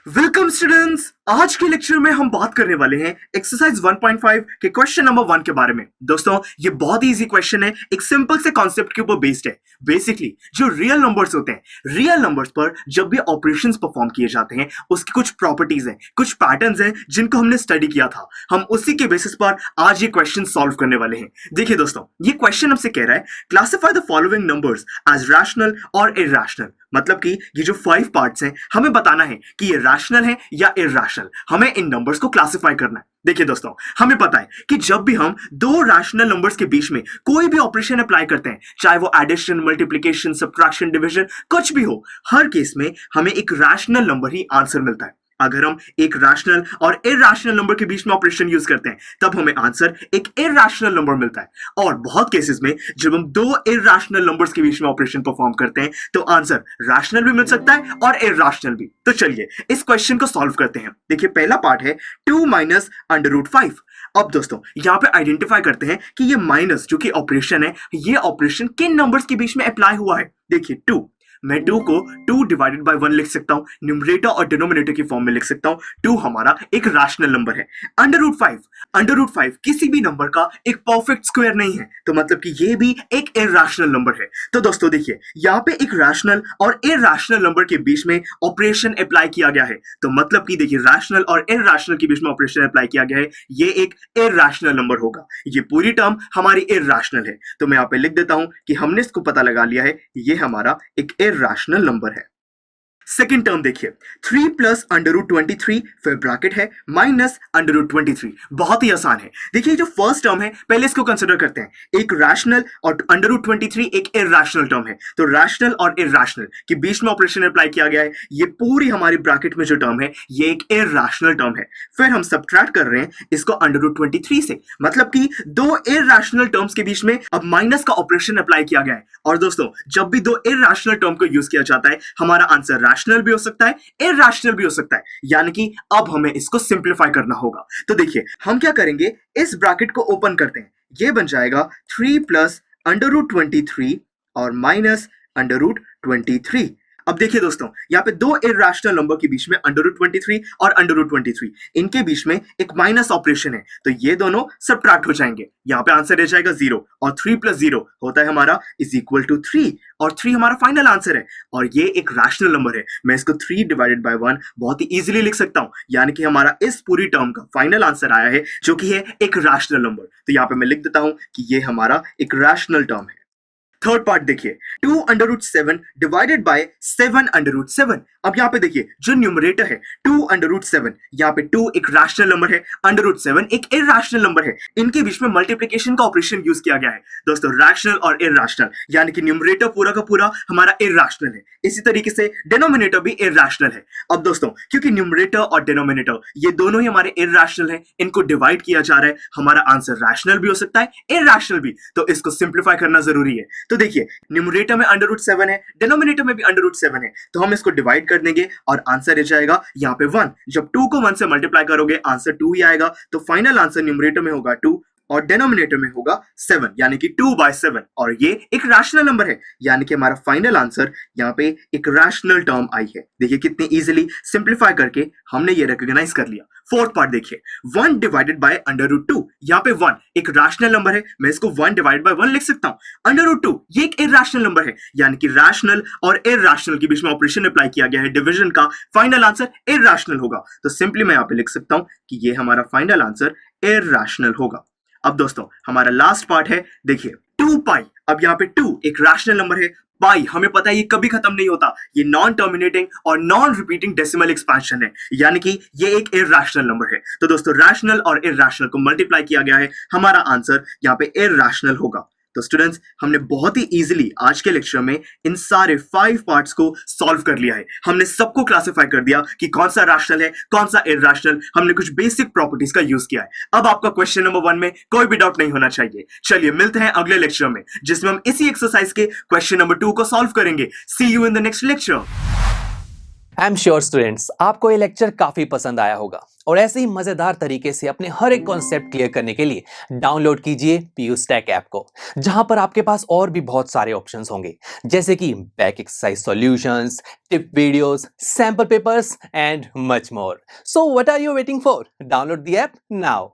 Welcome students. आज के lecture में हम बात करने वाले हैं एक्सरसाइज 1.5 के क्वेश्चन नंबर 1 के बारे में। दोस्तों ये बहुत ही इजी क्वेश्चन है, एक सिंपल से कॉन्सेप्ट के ऊपर बेस्ड है। बेसिकली जो रियल नंबर्स होते हैं, रियल नंबर्स पर जब भी ऑपरेशंस परफॉर्म किए जाते हैं उसकी कुछ प्रॉपर्टीज हैं, कुछ पैटर्न्स हैं जिनको हमने स्टडी किया था। हम उसी के बेसिस पर आज ये क्वेश्चन सॉल्व करने वाले हैं। देखिए दोस्तों, ये क्वेश्चन हमसे कह रहा है classify the following numbers as rational और इरैशनल। मतलब कि ये जो 5 पार्ट्स हैं हमें बताना है कि ये रैशनल है या इरैशनल। हमें इन नंबर्स को क्लासिफाई करना है। देखिए दोस्तों, हमें पता है कि जब भी हम दो रैशनल नंबर्स के बीच में कोई भी ऑपरेशन अप्लाई करते हैं, चाहे वो एडिशन, मल्टीप्लिकेशन, सब्ट्रैक्शन, डिवीजन, कुछ भी हो, हर केस में हमें एक रैशनल नंबर ही आंसर मिलता है। अगर हम एक रैशनल और इरैशनल नंबर के बीच में ऑपरेशन यूज करते हैं तब हमें आंसर एक इरैशनल नंबर मिलता है। और बहुत केसेस में जब हम दो इरैशनल नंबर्स के बीच में ऑपरेशन परफॉर्म करते हैं तो आंसर रैशनल भी मिल सकता है और इरैशनल भी। तो चलिए इस क्वेश्चन को सॉल्व करते हैं। देखिए पहला पार्ट है 2 माइनस √5। अब दोस्तों यहां पे आइडेंटिफाई करते हैं कि ये माइनस जो कि ऑपरेशन है, ये ऑपरेशन किन नंबर्स के बीच में अप्लाई हुआ है। देखिए 2, मैं 2 को 2 डिवाइडेड बाय 1 लिख सकता हूं, न्यूमरेटर और डिनोमिनेटर की फॉर्म में लिख सकता हूं। 2 हमारा एक रैशनल नंबर है। √5 किसी भी नंबर का एक परफेक्ट स्क्वायर नहीं है, तो मतलब कि ये भी एक इरैशनल नंबर है। तो दोस्तों देखिए यहां पे एक रैशनल और इरैशनल नंबर के बीच में ऑपरेशन अप्लाई किया गया है, तो मतलब कि देखिए रैशनल और इरैशनल के बीच में ऑपरेशन अप्लाई किया गया है, ये एक इरैशनल नंबर होगा। ये पूरी टर्म हमारी इरैशनल है, तो मैं यहां पे लिख देता हूं कि हमने इसको पता लगा लिया है, ये हमारा एक इरैशनल नंबर है। सेकेंड टर्म देखिए 3 प्लस √23 फिर ब्रैकेट है माइनस √23। बहुत ही आसान है। देखिए जो फर्स्ट टर्म है पहले इसको कंसिडर करते हैं। एक रैशनल और √23 एक इरैशनल टर्म है, तो रैशनल और इरैशनल के बीच में ऑपरेशन अप्लाई किया गया है। ये पूरी हमारी ब्रैकेट में जो टर्म है ये एक इरैशनल टर्म है। फिर हम सब्ट्रैक्ट कर रहे हैं इसको √23 से, मतलब कि दो इरैशनल टर्म्स के बीच में अब माइनस का ऑपरेशन अप्लाई किया गया है। और दोस्तों जब भी दो इरैशनल टर्म को यूज किया जाता है हमारा आंसर रैशनल भी हो सकता है, इरैशनल भी हो सकता है, यानी कि अब हमें इसको सिंपलीफाई करना होगा। तो देखिए हम क्या करेंगे, इस ब्रैकेट को ओपन करते हैं, ये बन जाएगा 3 प्लस √23 और माइनस √23। अब देखिए दोस्तों यहाँ पे दो इरैशनल नंबर के बीच में √23 और √23 इनके बीच में एक माइनस ऑपरेशन है, तो ये दोनों सब्ट्रैक्ट हो जाएंगे। यहाँ पे आंसर रह जाएगा 0 और 3 प्लस 0 होता है हमारा इज इक्वल टू 3 और 3 हमारा फाइनल आंसर है। और ये एक रैशनल नंबर है, मैं इसको 3 डिवाइडेड बाय 1 बहुत ही इजीली लिख सकता हूं, यानी कि हमारा इस पूरी टर्म का फाइनल आंसर आया है जो कि है एक रैशनल नंबर। तो यहाँ पे मैं लिख देता हूं कि ये हमारा एक रैशनल टर्म है। थर्ड पार्ट देखिए 2√7 डिवाइडेड बाय 7√7। अब यहाँ पे देखिए जो न्यूमरेटर है 2√7, यहाँ पे 2 एक रैशनल नंबर है, √7 एक इरैशनल नंबर है, इनके बीच में मल्टीप्लिकेशन का ऑपरेशन यूज किया गया है। दोस्तों रैशनल और इरैशनल, यानी कि न्यूमरेटर पूरा का पूरा हमारा इरैशनल है, इसी तरीके से डिनोमिनेटर भी इरैशनल है। अब दोस्तों क्योंकि न्यूमरेटर और डिनोमिनेटर ये दोनों ही हमारे इरैशनल है, इनको डिवाइड किया जा रहा है, हमारा आंसर रैशनल भी हो सकता है, इरैशनल भी, तो इसको सिंप्लीफाई करना जरूरी है। तो देखिए न्यूमरेटर में √7 है, डिनोमिनेटर में भी √7 है, तो हम इसको डिवाइड कर देंगे और आंसर रह जाएगा यहाँ पे 1। जब 2 को 1 से मल्टीप्लाई करोगे आंसर 2 ही आएगा, तो फाइनल आंसर न्यूमरेटर में होगा 2 और डिनोमिनेटर में होगा 7, यानी कि 2/7। और ये एक रैशनल नंबर है, यानी कि हमारा फाइनल आंसर यहाँ पे एक रैशनल टर्म आई है। देखिए कितनी इजीली सिंप्लीफाई करके हमने ये रिकॉग्नाइज कर लिया। फोर्थ पार्ट देखिए 1 डिवाइडेड बाय √2। यहाँ पे 1 एक रैशनल नंबर है, मैं इसको 1 डिवाइड बाय 1 लिख सकता हूँ। √2 ये एक इरैशनल नंबर है, यानी कि रैशनल और इरैशनल के बीच में ऑपरेशन अप्लाई किया गया है, डिवीजन का फाइनल आंसर इरैशनल होगा। तो सिंपली मैं यहाँ पे लिख सकता हूँ कि ये हमारा फाइनल आंसर इरैशनल होगा। अब दोस्तों हमारा लास्ट पार्ट है देखिए 2π। अब यहाँ पे 2 एक रैशनल नंबर है, पाई हमें पता है ये कभी खत्म नहीं होता, ये नॉन टर्मिनेटिंग और नॉन रिपीटिंग डेसिमल एक्सपेंशन है, यानी कि ये एक इरैशनल नंबर है। तो दोस्तों रैशनल और इरैशनल को मल्टीप्लाई किया गया है, हमारा आंसर यहाँ पे इरैशनल होगा। तो स्टूडेंट्स हमने बहुत ही इजीली आज के लेक्चर में इन सारे 5 पार्ट्स को सॉल्व कर लिया है। हमने सबको क्लासिफाई कर दिया कि कौन सा रैशनल है, कौन सा इरैशनल, हमने कुछ बेसिक प्रॉपर्टीज का यूज किया है। अब आपका क्वेश्चन नंबर 1 में कोई भी डाउट नहीं होना चाहिए। चलिए मिलते हैं अगले लेक्चर में, जिसमें हम इसी एक्सरसाइज के क्वेश्चन नंबर 2 को सॉल्व करेंगे। See you in the next lecture. I am sure students आपको ये लेक्चर काफी पसंद आया होगा और ऐसे ही मजेदार तरीके से अपने हर एक कॉन्सेप्ट क्लियर करने के लिए डाउनलोड कीजिए पीयूस्टैक ऐप को, जहां पर आपके पास और भी बहुत सारे ऑप्शंस होंगे, जैसे कि back exercise solutions, tip videos, sample papers and much more. So what are you waiting for? Download the app now.